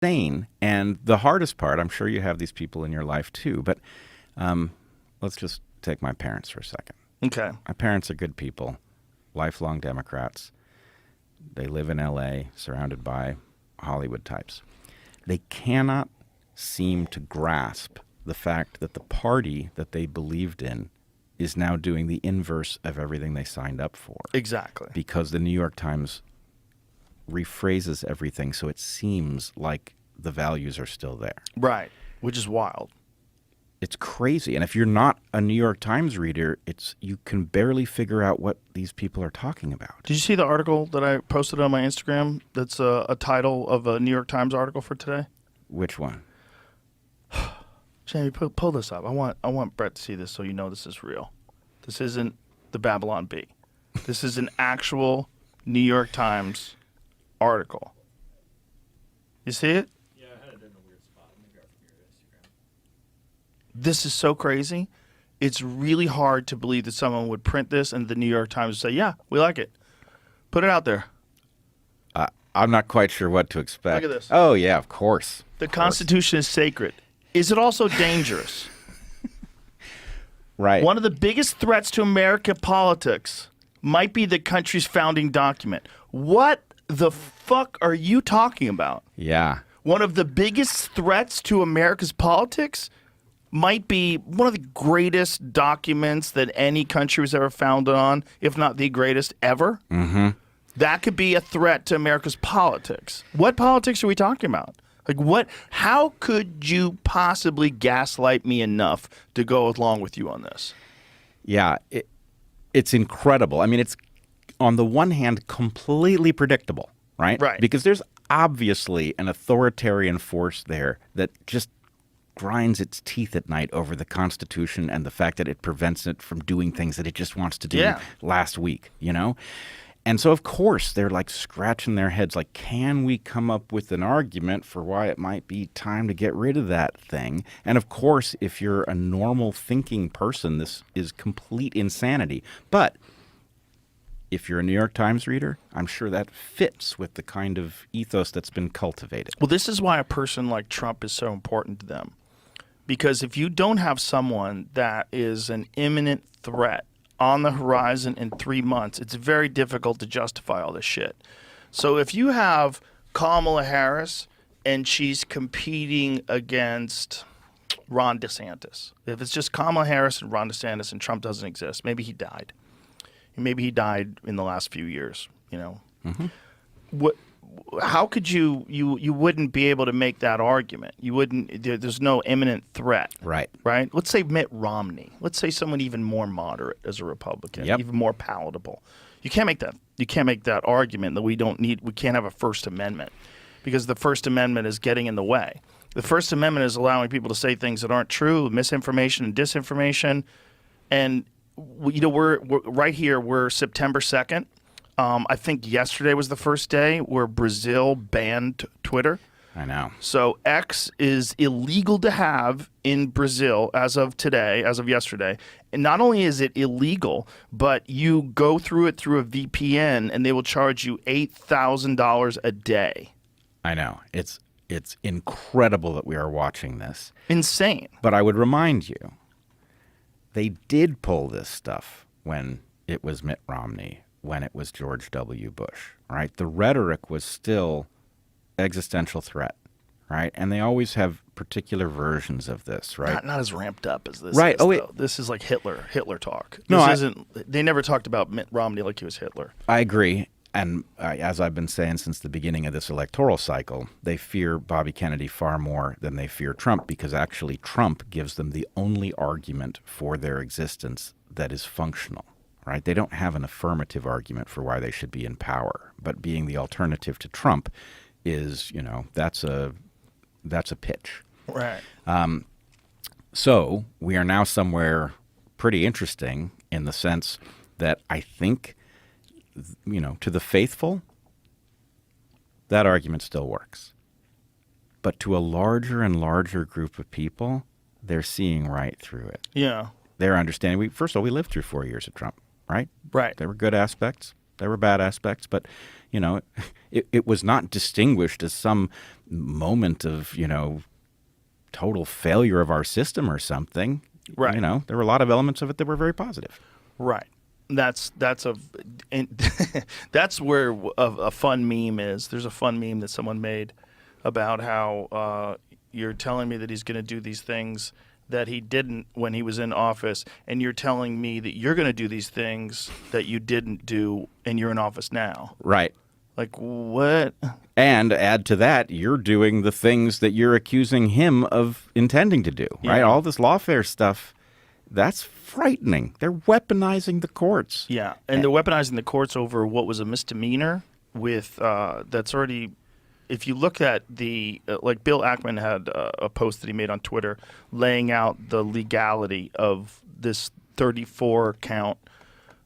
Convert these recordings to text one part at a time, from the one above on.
insane. And the hardest part, I'm sure you have these people in your life too, but let's just take my parents for a second. Okay. My parents are good people, lifelong Democrats. They live in L.A., surrounded by Hollywood types. They cannot seem to grasp the fact that the party that they believed in is now doing the inverse of everything they signed up for. Exactly. Because the New York Times rephrases everything so it seems like the values are still there. Right, which is wild. It's crazy. And if you're not a New York Times reader, you can barely figure out what these people are talking about. Did you see the article that I posted on my Instagram that's a title of a New York Times article for today? Which one? Jamie, pull this up. I want Brett to see this so you know this is real. This isn't the Babylon Bee. This is an actual New York Times article. You see it? Yeah, I had it in a weird spot. Let me grab from your Instagram. This is so crazy. It's really hard to believe that someone would print this and the New York Times would say, yeah, we like it. Put it out there. I'm not quite sure what to expect. Look at this. Oh, yeah, of course. The Constitution is sacred. Is it also dangerous? Right. One of the biggest threats to American politics might be the country's founding document. What the fuck are you talking about? Yeah. One of the biggest threats to America's politics might be one of the greatest documents that any country was ever founded on, if not the greatest ever. Mm-hmm. That could be a threat to America's politics. What politics are we talking about? Like what? How could you possibly gaslight me enough to go along with you on this? Yeah, it's incredible. I mean, it's on the one hand completely predictable, right? Right. Because there's obviously an authoritarian force there that just grinds its teeth at night over the Constitution and the fact that it prevents it from doing things that it just wants to do last week, you know? And so, of course, they're like scratching their heads like, can we come up with an argument for why it might be time to get rid of that thing? And of course, if you're a normal thinking person, this is complete insanity. But if you're a New York Times reader, I'm sure that fits with the kind of ethos that's been cultivated. Well, this is why a person like Trump is so important to them. Because if you don't have someone that is an imminent threat on the horizon in 3 months, it's very difficult to justify all this shit. So if you have Kamala Harris and she's competing against Ron DeSantis, if it's just Kamala Harris and Ron DeSantis and Trump doesn't exist, maybe he died. Maybe he died in the last few years, you know. Mm-hmm. How could you wouldn't be able to make that argument? You wouldn't. There's no imminent threat. Right. Right. Let's say Mitt Romney. Let's say someone even more moderate as a Republican, even more palatable. You can't make that. You can't make that argument that we can't have a First Amendment because the First Amendment is getting in the way. The First Amendment is allowing people to say things that aren't true, misinformation and disinformation, and we're right here. We're September 2nd. I think yesterday was the first day where Brazil banned Twitter. I know. So X is illegal to have in Brazil as of today, as of yesterday. And not only is it illegal, but you go through it through a VPN and they will charge you $8,000 a day. I know. It's incredible that we are watching this. Insane. But I would remind you, they did pull this stuff when it was Mitt Romney, when it was George W. Bush, right? The rhetoric was still existential threat, right? And they always have particular versions of this, right? Not as ramped up as this. Right. Is, this is like Hitler talk. No, this isn't. They never talked about Mitt Romney like he was Hitler. I agree. And as I've been saying since the beginning of this electoral cycle, they fear Bobby Kennedy far more than they fear Trump because actually Trump gives them the only argument for their existence that is functional. Right? They don't have an affirmative argument for why they should be in power, but being the alternative to Trump is, that's a pitch. Right. So we are now somewhere pretty interesting in the sense that I think, to the faithful, that argument still works. But to a larger and larger group of people, they're seeing right through it. Yeah. They're understanding. First of all, we lived through 4 years of Trump. Right? Right. There were good aspects, There were bad aspects, but, it was not distinguished as some moment of, total failure of our system or something. Right. There were a lot of elements of it that were very positive. Right. That's where a fun meme is. There's a fun meme that someone made about how you're telling me that he's going to do these things that he didn't when he was in office, and you're telling me that you're going to do these things that you didn't do and you're in office now. Right. Like, what? And add to that, you're doing the things that you're accusing him of intending to do, right? Yeah. All this lawfare stuff, that's frightening. They're weaponizing the courts. Yeah, and they're weaponizing the courts over what was a misdemeanor with that's already. If you look at the like Bill Ackman had a post that he made on Twitter laying out the legality of this 34 count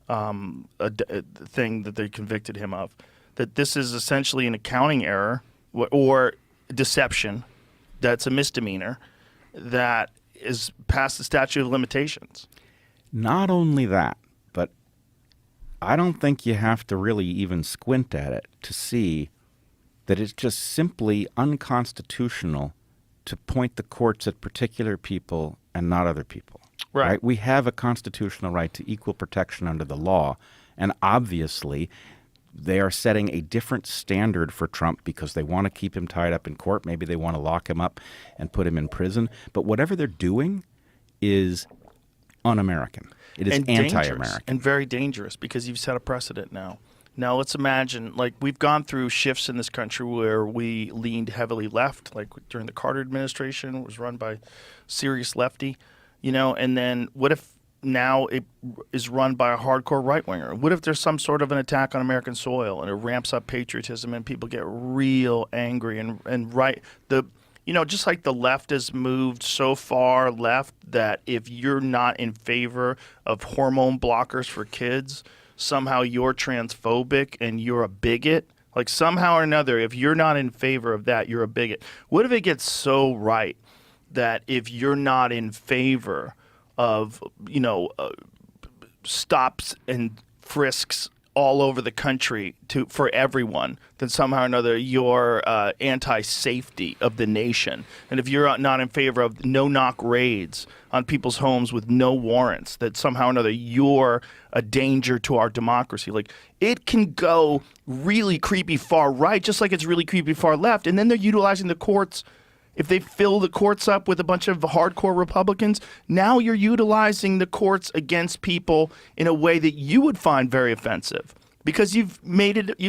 thing that they convicted him of. That this is essentially an accounting error or deception. That's a misdemeanor that is past the statute of limitations. Not only that, but I don't think you have to really even squint at it to see that it's just simply unconstitutional to point the courts at particular people and not other people. Right. We have a constitutional right to equal protection under the law, and obviously they are setting a different standard for Trump because they want to keep him tied up in court. Maybe they want to lock him up and put him in prison. But whatever they're doing is un-American. It is anti-American. And very dangerous because you've set a precedent now. Now let's imagine, like, we've gone through shifts in this country where we leaned heavily left, like during the Carter administration, it was run by serious lefty, and then what if now it is run by a hardcore right-winger? What if there's some sort of an attack on American soil and it ramps up patriotism and people get real angry and right just like the left has moved so far left that if you're not in favor of hormone blockers for kids, somehow you're transphobic and you're a bigot. Like somehow or another, if you're not in favor of that, you're a bigot. What if it gets so right that if you're not in favor of, stops and frisks all over the country for everyone, then somehow or another you're anti-safety of the nation. And if you're not in favor of no-knock raids on people's homes with no warrants, that somehow or another you're a danger to our democracy. Like, it can go really creepy far right, just like it's really creepy far left. And then they're utilizing the courts. If they fill the courts up with a bunch of hardcore Republicans, now you're utilizing the courts against people in a way that you would find very offensive because you've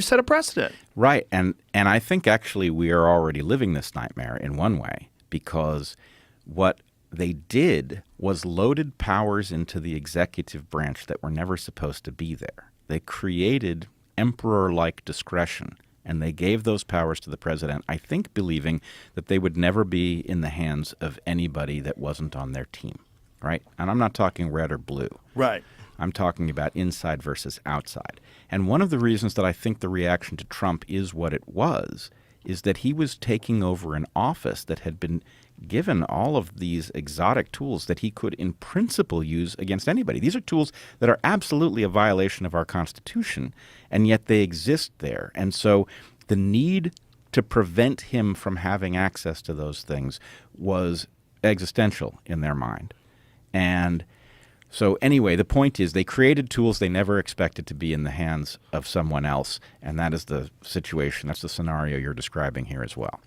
set a precedent. Right. And I think actually we are already living this nightmare in one way, because what they did was loaded powers into the executive branch that were never supposed to be there. They created emperor-like discretion, and they gave those powers to the president, I think believing that they would never be in the hands of anybody that wasn't on their team, right? And I'm not talking red or blue. Right. I'm talking about inside versus outside. And one of the reasons that I think the reaction to Trump is what it was is that he was taking over an office that had been given all of these exotic tools that he could in principle use against anybody. These are tools that are absolutely a violation of our Constitution, and yet they exist there. And so the need to prevent him from having access to those things was existential in their mind. And so anyway, the point is they created tools they never expected to be in the hands of someone else, and that is the situation. That's the scenario you're describing here as well.